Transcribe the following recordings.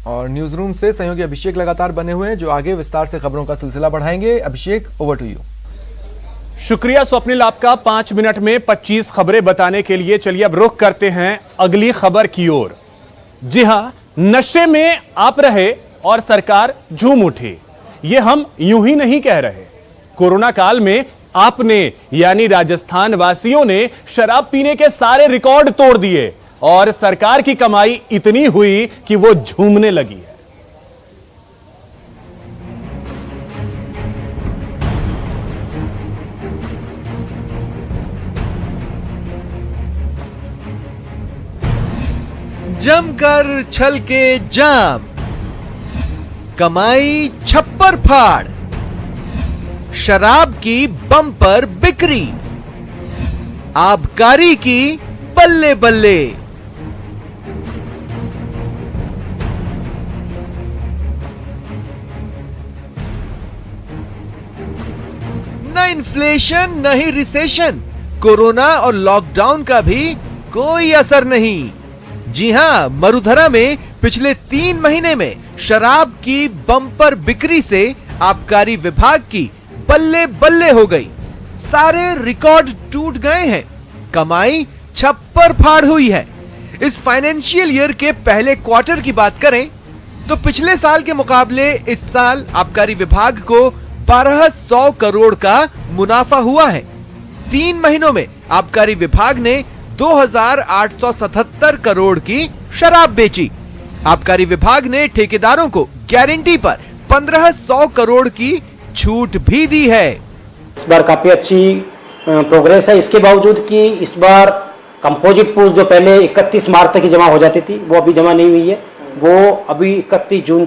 और news room से सहयोगी अभिषेक लगातार बने हुए हैं, जो आगे विस्तार से खबरों का सिलसिला बढ़ाएंगे। अभिषेक, ओवर टू यू। शुक्रिया स्वप्निल आपका। 5 मिनट में 25 खबरें बताने के लिए चलिए अब रुख करते हैं अगली खबर की ओर। जी हां, नशे में आप रहे और सरकार झूम उठी, ये हम यूं ही नहीं कह रहे। कोरोना काल में आपने यानी राजस्थान वासियों ने शराब पीने के सारे रिकॉर्ड तोड़ दिए और सरकार की कमाई इतनी हुई कि वो झूमने लगी है। जमकर छलके जाम, कमाई छप्पर फाड़, शराब की बम्पर बिक्री, आबकारी की बल्ले बल्ले। न इन्फ्लेशन न ही रिसेशन, कोरोना और लॉकडाउन का भी कोई असर नहीं। जी हां, मरुधरा में पिछले 3 महीने में शराब की बम्पर बिक्री से आबकारी विभाग की बल्ले बल्ले हो गई। सारे रिकॉर्ड टूट गए हैं, कमाई छप्पर फाड़ हुई है। इस फाइनेंशियल ईयर के पहले क्वार्टर की बात करें तो पिछले साल के मुकाबले इस साल आबकारी विभाग को 1200 करोड़ का मुनाफा हुआ है। 3 महीनों में आबकारी विभाग ने 2877 करोड़ की शराब बेची। आबकारी विभाग ने ठेकेदारों को गारंटी पर 1500 करोड़ की छूट भी दी है। इस बार काफी अच्छी प्रोग्रेस है, इसके बावजूद कि इस बार कंपोजिट पूल जो पहले 31 मार्च तक ही जमा हो जाती थी, वो अभी जमा नहीं हुई है। वो अभी 30 जून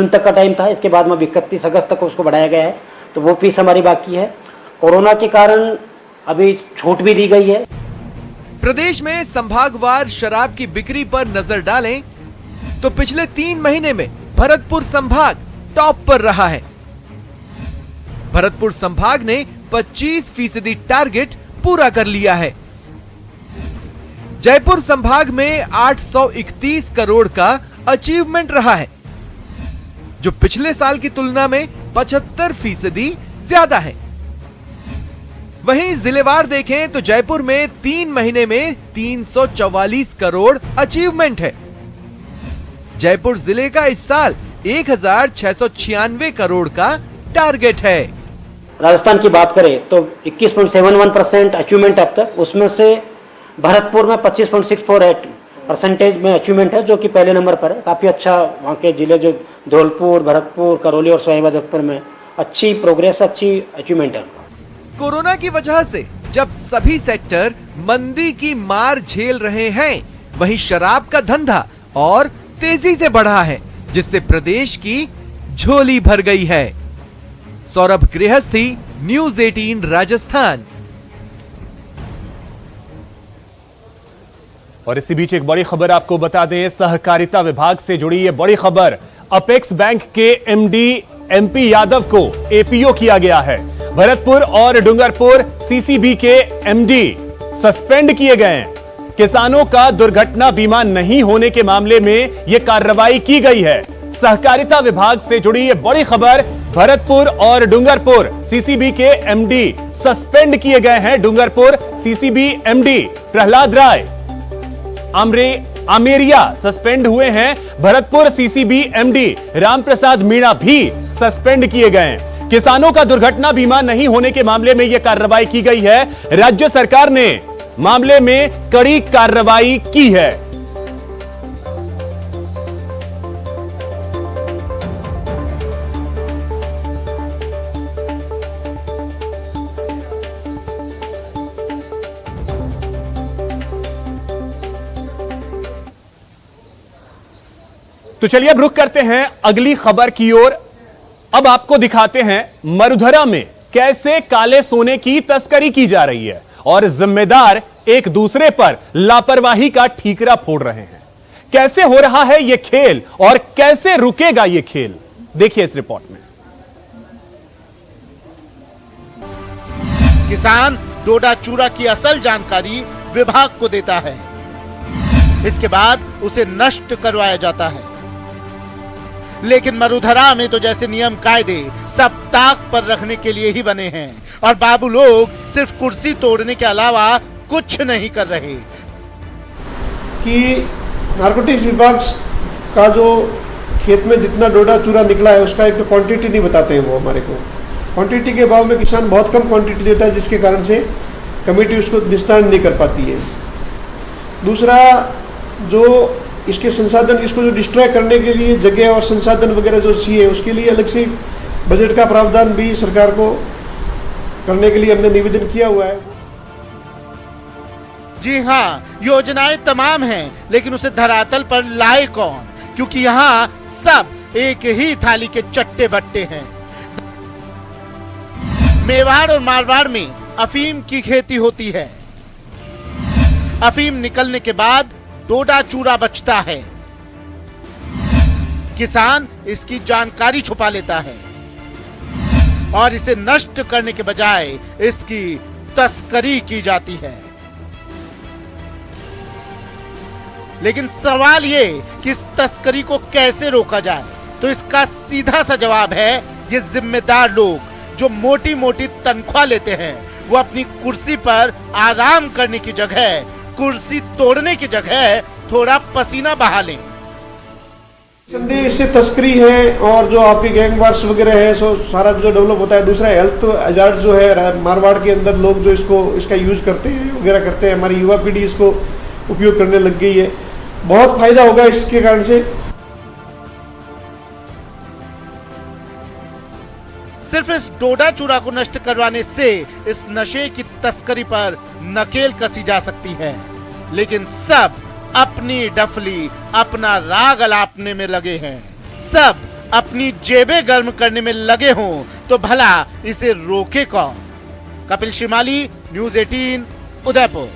तक का टाइम था, इसके बाद में अभी 31 अगस्त तक उसको बढ़ाया गया है, तो वो फीस हमारी बाकी है। कोरोना के कारण अभी छूट भी दी गई है। प्रदेश में संभागवार शराब की बिक्री पर नजर डालें तो पिछले 3 महीने में भरतपुर संभाग टॉप पर रहा है। भरतपुर संभाग ने 25% टारगेट पूरा कर लिया है। जयपुर संभाग में 831 करोड़ का अचीवमेंट रहा है, जो पिछले साल की तुलना में 75% ज्यादा है। वहीं जिलेवार देखें तो जयपुर में 3 महीने में 344 करोड़ अचीवमेंट है। जयपुर जिले का इस साल 1696 करोड़ का टारगेट है। राजस्थान की बात करें तो 21.71% अचीवमेंट अब तक, उसमें से भरतपुर में 25.64% में अचीवमेंट है, जो कि पहले नंबर पर है। काफी अच्छा वहाँ के जिले जो धौलपुर, भरतपुर, करौली और सवाई माधोपुर में अच्छी प्रोग्रेस, अच्छी अचीवमेंट है। कोरोना की वजह से जब सभी सेक्टर मंदी की मार झेल रहे हैं, वहीं शराब का धंधा और तेजी से बढ़ा है, जिससे प्रदेश की झोली भर गई है। सौरभ गृहस्थी, न्यूज 18 राजस्थान। और इसी बीच एक बड़ी खबर आपको बता दें, सहकारिता विभाग से जुड़ी ये बड़ी खबर। अपेक्स बैंक के एमडी एमपी यादव को एपीओ किया गया है। भरतपुर और डूंगरपुर सीसीबी के एमडी सस्पेंड किए गए हैं। किसानों का दुर्घटना बीमा नहीं होने के मामले में यह कार्रवाई की गई है। सहकारिता विभाग से जुड़ी यह बड़ी खबर। भरतपुर और डूंगरपुर सीसीबी के एमडी सस्पेंड किए गए हैं। डूंगरपुर सीसीबी एमडी प्रहलाद राय आमेरिया सस्पेंड हुए हैं। भरतपुर सीसीबी एमडी रामप्रसाद मीणा भी सस्पेंड किए गए हैं। किसानों का दुर्घटना बीमा नहीं होने के मामले में यह कार्रवाई की गई है। राज्य सरकार ने मामले में कड़ी कार्रवाई की है। तो चलिए अब रुख करते हैं अगली खबर की ओर। अब आपको दिखाते हैं मरुधरा में कैसे काले सोने की तस्करी की जा रही है और जिम्मेदार एक दूसरे पर लापरवाही का ठीकरा फोड़ रहे हैं। कैसे हो रहा है यह खेल और कैसे रुकेगा यह खेल, देखिए इस रिपोर्ट में। किसान डोडा चूरा की असल जानकारी विभाग को देता है, इसके बाद उसे नष्ट करवाया जाता है। लेकिन मरुधरा में तो जैसे नियम कायदे सब ताक पर रखने के लिए ही बने हैं और बाबू लोग सिर्फ कुर्सी तोड़ने के अलावा कुछ नहीं कर रहे। कि नारकोटिक्स विभाग का जो खेत में जितना डोडा चूरा निकला है उसका एक तो क्वांटिटी नहीं बताते हैं वो हमारे को। क्वांटिटी के अभाव में किसान बहुत कम क्वांटिटी देता है, जिसके कारण से कमेटी उसको निस्तारण नहीं कर पाती है। दूसरा, जो इसके संसाधन, इसको जो डिस्ट्रॉय करने के लिए जगह और संसाधन वगैरह जो चाहिए, उसके लिए अलग से बजट का प्रावधान भी सरकार को करने के लिए हमने निवेदन किया हुआ है। जी हाँ, योजनाएं तमाम हैं, लेकिन उसे धरातल पर लाए कौन? क्योंकि यहाँ सब एक ही थाली के चट्टे बट्टे हैं। मेवाड़ और मारवाड़ में अफीम की खेती होती है। अफीम निकलने के बाद डोडा चूरा बचता है। किसान इसकी जानकारी छुपा लेता है और इसे नष्ट करने के बजाय इसकी तस्करी की जाती है। लेकिन सवाल ये कि इस तस्करी को कैसे रोका जाए, तो इसका सीधा सा जवाब है ये जिम्मेदार लोग जो मोटी मोटी तनख्वाह लेते हैं, वो अपनी कुर्सी पर आराम करने की जगह, कुर्सी तोड़ने की जगह थोड़ा पसीना बहा लें। संदेह इससे तस्करी है और जो आपकी गैंगवार्स वगैरह है, सो सारा जो डेवलप होता है। दूसरा, हेल्थ हजार्ड जो है मारवाड़ के अंदर लोग जो इसका यूज करते हैं वगैरह करते हैं, हमारी युवा पीढ़ी इसको उपयोग करने लग गई है। बहुत फायदा होगा इसके कारण से। सिर्फ इस डोडा चूरा को नष्ट करवाने से इस नशे की तस्करी पर नकेल कसी जा सकती है, लेकिन सब अपनी डफली, अपना राग अलापने में लगे हैं। सब अपनी जेबें गर्म करने में लगे हों तो भला इसे रोके कौन? कपिल शिमाली, न्यूज़ 18, उदयपुर।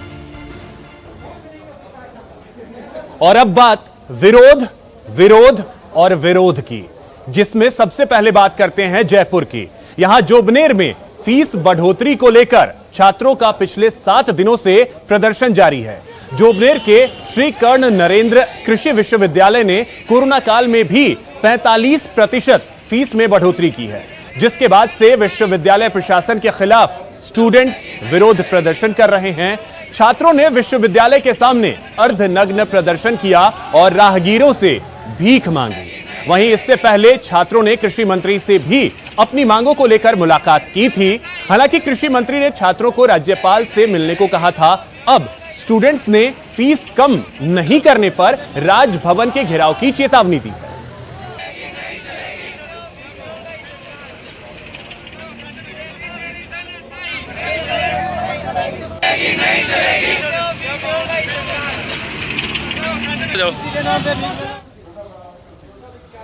और अब बात विरोध, विरोध और विरोध की, जिसमें सबसे पहले बात करते हैं जयपुर की। यहां जोबनेर में फीस बढ़ोतरी को लेकर छात्रों का पिछले 7 दिनों से प्रदर्शन जारी है। जोबनेर के श्री कर्ण नरेंद्र कृषि विश्वविद्यालय ने कोरोना काल में भी 45% फीस में बढ़ोतरी की है, जिसके बाद से विश्वविद्यालय प्रशासन के खिलाफ स्टूडेंट्स विरोध प्रदर्शन कर रहे हैं। छात्रों ने विश्वविद्यालय के सामने अर्धनग्न प्रदर्शन किया और राहगीरों से भीख मांगी। वहीं इससे पहले छात्रों ने कृषि मंत्री से भी अपनी मांगों को लेकर मुलाकात की थी। हालांकि कृषि मंत्री ने छात्रों को राज्यपाल से मिलने को कहा था। अब स्टूडेंट्स ने फीस कम नहीं करने पर राजभवन के घेराव की चेतावनी दी है।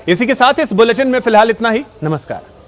इसी के साथ इस बुलेटिन में फिलहाल इतना ही। नमस्कार।